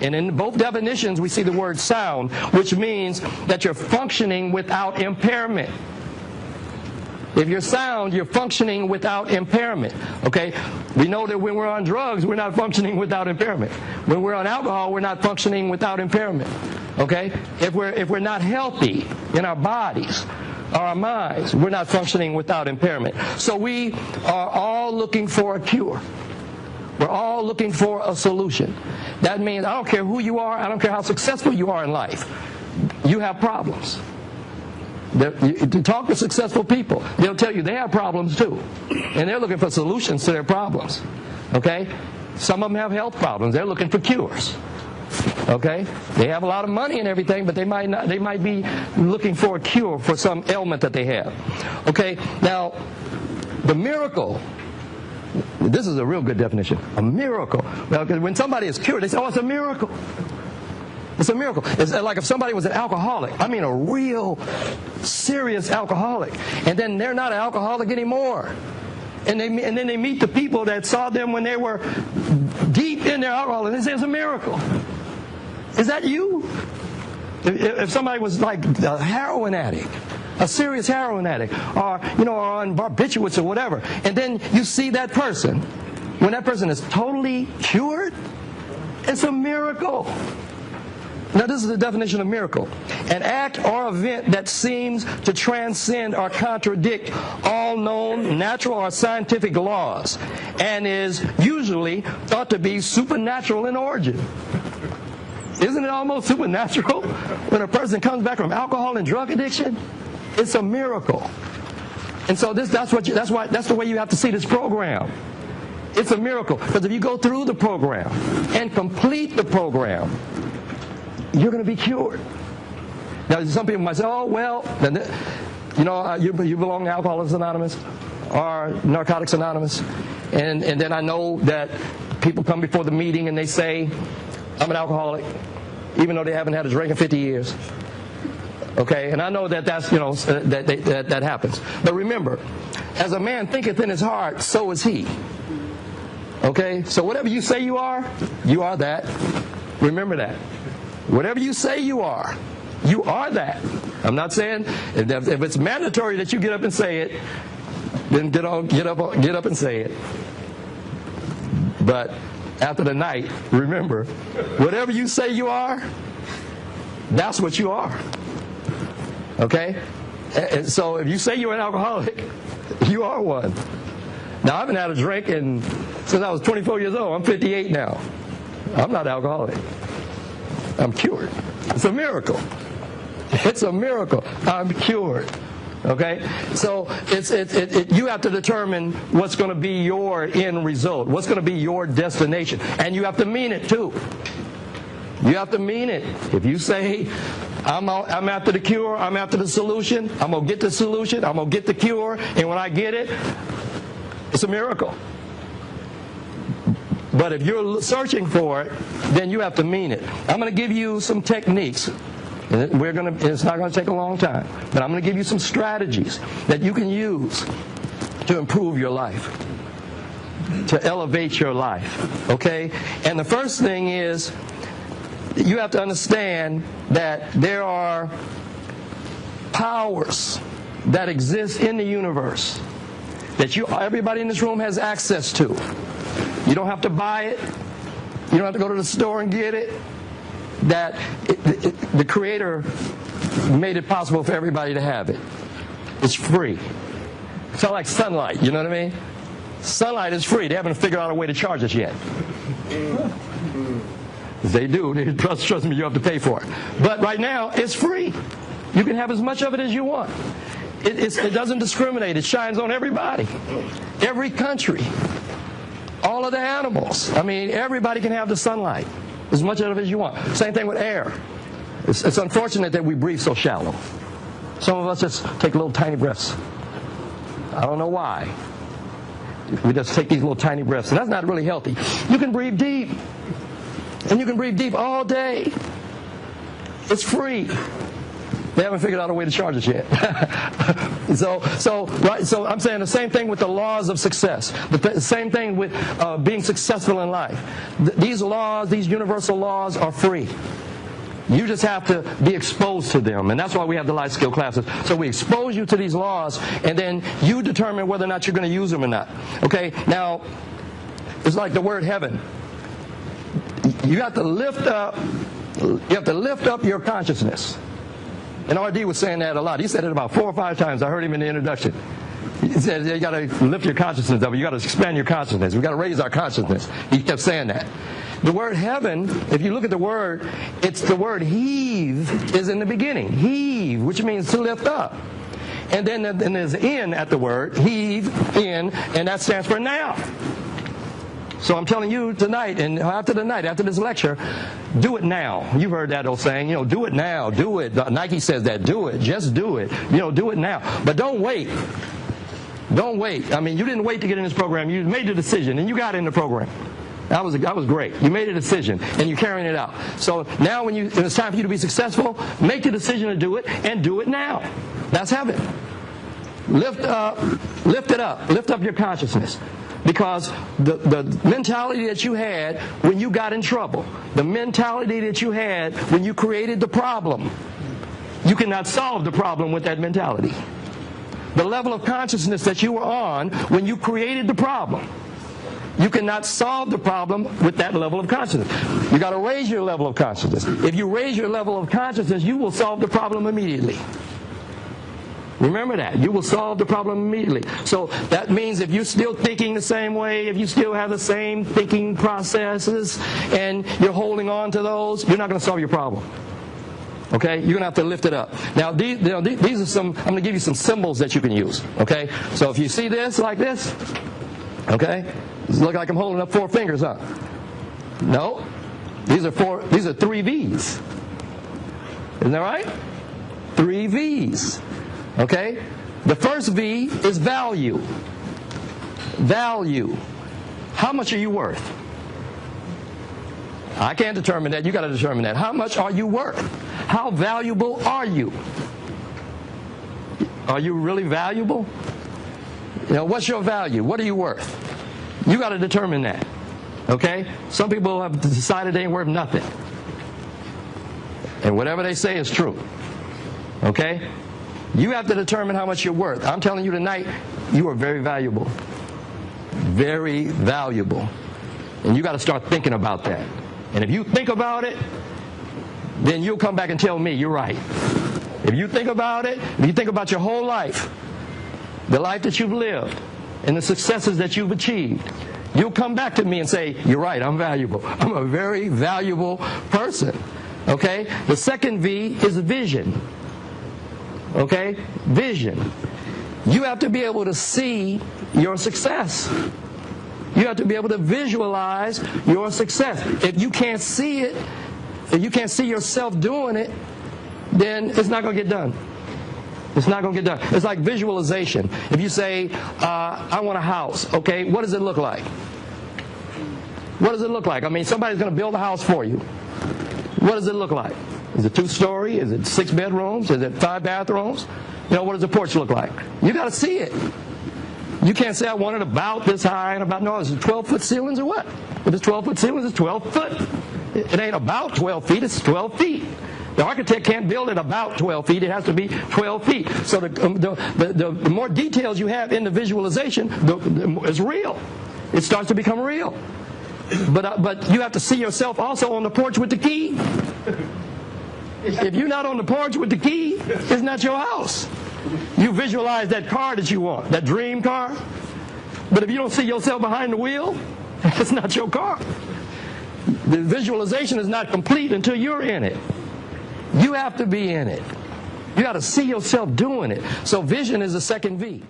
And in both definitions, we see the word sound, which means that you're functioning without impairment. If you're sound, you're functioning without impairment. Okay? We know that when we're on drugs, we're not functioning without impairment. When we're on alcohol, we're not functioning without impairment. Okay? If we're not healthy in our bodies, our minds, we're not functioning without impairment. So we are all looking for a cure. We're all looking for a solution. That means I don't care who you are, I don't care how successful you are in life, you have problems. To talk to successful people, they'll tell you they have problems too. And they're looking for solutions to their problems. Okay? Some of them have health problems. They're looking for cures. Okay? They have a lot of money and everything, but they might be looking for a cure for some ailment that they have. Okay? Now, the miracle, this is a real good definition. A miracle. Well, when somebody is cured, they say, oh, it's a miracle. It's a miracle. It's like if somebody was an alcoholic, I mean a real serious alcoholic, and then they're not an alcoholic anymore. And then they meet the people that saw them when they were deep in their alcohol, and they say it's a miracle. Is that you? If somebody was like a heroin addict, a serious heroin addict, or on barbiturates or whatever, and then you see that person, when that person is totally cured, it's a miracle. Now, this is the definition of miracle. An act or event that seems to transcend or contradict all known natural or scientific laws and is usually thought to be supernatural in origin. Isn't it almost supernatural when a person comes back from alcohol and drug addiction? It's a miracle. And so that's the way you have to see this program. It's a miracle. Because if you go through the program and complete the program, you're going to be cured. Now, some people might say, oh, well, you belong to Alcoholics Anonymous or Narcotics Anonymous. And then I know that people come before the meeting and they say, I'm an alcoholic, even though they haven't had a drink in 50 years. Okay? And I know that that happens. But remember, as a man thinketh in his heart, so is he. Okay? So whatever you say you are that. Remember that. Whatever you say you are that. I'm not saying if it's mandatory that you get up and say it, then get up and say it. But after the night, remember, whatever you say you are, that's what you are. Okay? And so if you say you're an alcoholic, you are one. Now, I haven't had a drink since I was 24 years old. I'm 58 now. I'm not alcoholic. I'm cured. It's a miracle. It's a miracle. I'm cured. Okay? So you have to determine what's going to be your end result, what's going to be your destination. And you have to mean it too. You have to mean it. If you say, I'm after the cure, I'm after the solution, I'm going to get the solution, I'm going to get the cure, and when I get it, it's a miracle. But if you're searching for it, then you have to mean it. I'm going to give you some techniques. It's not going to take a long time. But I'm going to give you some strategies that you can use to improve your life, to elevate your life. Okay? And the first thing is, you have to understand that there are powers that exist in the universe that everybody in this room has access to. You don't have to buy it. You don't have to go to the store and get it. The Creator made it possible for everybody to have it. It's free. It's not like sunlight, you know what I mean? Sunlight is free. They haven't figured out a way to charge us yet. They do. Trust me, you have to pay for it. But right now, it's free. You can have as much of it as you want. It doesn't discriminate. It shines on everybody. Every country. All of the animals. I mean, everybody can have the sunlight. As much of it as you want. Same thing with air. It's unfortunate that we breathe so shallow. Some of us just take little tiny breaths. I don't know why. We just take these little tiny breaths. And that's not really healthy. You can breathe deep. And you can breathe deep all day. It's free. They haven't figured out a way to charge us yet. So I'm saying the same thing with the laws of success. The same thing with being successful in life. These laws, these universal laws, are free. You just have to be exposed to them, and that's why we have the life skill classes. So we expose you to these laws, and then you determine whether or not you're going to use them or not. Okay? Now, it's like the word heaven. You have to lift up. You have to lift up your consciousness. And R.D. was saying that a lot. He said it about 4 or 5 times. I heard him in the introduction. He said, you got to lift your consciousness up. You got to expand your consciousness. We got to raise our consciousness. He kept saying that. The word heaven, if you look at the word, it's the word heave is in the beginning. Heave, which means to lift up. And then there's in at the word, heave, in, and that stands for now. So I'm telling you tonight, and after this lecture, do it now. You've heard that old saying, do it now, do it. Nike says that, do it, just do it. Do it now. But don't wait. Don't wait. I mean, you didn't wait to get in this program. You made the decision, and you got in the program. That was great. You made a decision, and you're carrying it out. So now when it's time for you to be successful, make the decision to do it, and do it now. That's heaven. Lift it up. Lift up your consciousness. Because the mentality that you had when you got in trouble, the mentality that you had when you created the problem, you cannot solve the problem with that mentality. The level of consciousness that you were on when you created the problem, you cannot solve the problem with that level of consciousness. You got to raise your level of consciousness. If you raise your level of consciousness, you will solve the problem immediately. Remember that. You will solve the problem immediately. So that means if you're still thinking the same way, if you still have the same thinking processes, and you're holding on to those, you're not going to solve your problem. Okay? You're going to have to lift it up. Now, these are some, I'm going to give you some symbols that you can use. Okay? So if you see this like this, okay? Does it look like I'm holding up 4 fingers, huh? No. These are 3 V's. Isn't that right? 3 V's. Okay? The first V is value. Value. How much are you worth? I can't determine that. You got to determine that. How much are you worth? How valuable are you? Are you really valuable? What's your value? What are you worth? You got to determine that. Okay? Some people have decided they ain't worth nothing. And whatever they say is true. Okay? You have to determine how much you're worth. I'm telling you tonight, you are very valuable. Very valuable. And you got to start thinking about that. And if you think about it, then you'll come back and tell me you're right. If you think about it, if you think about your whole life, the life that you've lived, and the successes that you've achieved, you'll come back to me and say, you're right, I'm valuable. I'm a very valuable person. Okay? The second V is vision. Okay? Vision. You have to be able to see your success. You have to be able to visualize your success. If you can't see it, if you can't see yourself doing it, then it's not going to get done. It's not going to get done. It's like visualization. If you say, I want a house, okay, what does it look like? What does it look like? I mean, somebody's going to build a house for you. What does it look like? Is it 2-story? Is it 6 bedrooms? Is it 5 bathrooms? What does the porch look like? You got to see it. You can't say I want it about this high and about, no, is it 12-foot ceilings or what? If it's 12-foot ceilings, it's 12 foot. It ain't about 12 feet, it's 12 feet. The architect can't build it about 12 feet, it has to be 12 feet. So the more details you have in the visualization, it's real. It starts to become real. But you have to see yourself also on the porch with the key. If you're not on the porch with the key, it's not your house. You visualize that car that you want, that dream car. But if you don't see yourself behind the wheel, it's not your car. The visualization is not complete until you're in it. You have to be in it. You got to see yourself doing it. So vision is the second V.